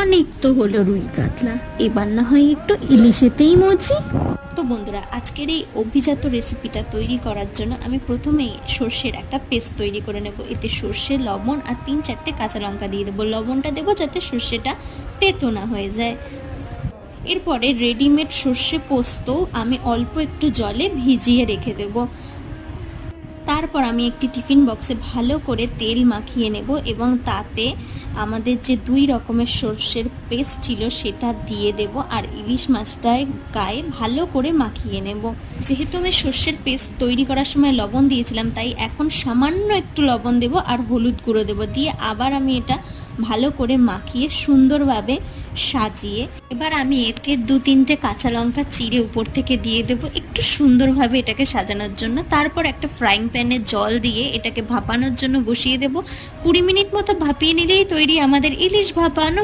অনেক তো হলো রুই কাতলা, এবার না হয় একটু ইলিশেতেই মজি। তো বন্ধুরা, আজকের এই অভিজাত রেসিপিটা তৈরি করার জন্য আমি প্রথমেই সর্ষের একটা পেস্ট তৈরি করে নেব। এতে সর্ষে, লবণ আর 3-4টে কাঁচা লঙ্কা দিয়ে দেবো। লবণটা দেবো যাতে সর্ষেটা তেতো না হয়ে যায়। এরপরে রেডিমেড সর্ষে পোস্ত আমি অল্প একটু জলে ভিজিয়ে রেখে দেবো। তারপর আমি একটি টিফিন বক্সে ভালো করে তেল মাখিয়ে নেব এবং তাতে আমাদের যে 2 রকমের সর্ষের পেস্ট ছিল সেটা দিয়ে দেব আর ইলিশ মাছটায় গায়ে ভালো করে মাখিয়ে নেব। যেহেতু আমি সর্ষের পেস্ট তৈরি করার সময় লবণ দিয়েছিলাম, তাই এখন সামান্য একটু লবণ দেব আর হলুদ গুঁড়ো দেব, দিয়ে আবার আমি এটা ভালো করে মাখিয়ে সুন্দরভাবে সাজিয়ে এবার আমি এতে 2-3টে কাঁচা লঙ্কা চিড়ে উপর থেকে দিয়ে দেব একটু সুন্দরভাবে এটাকে সাজানোর জন্য। তারপর একটা ফ্রাইং প্যানে জল দিয়ে এটাকে ভাপানোর জন্য বসিয়ে দেব। 20 মিনিট মতো ভাপিয়ে নিলেই তৈরি আমাদের ইলিশ ভাপানো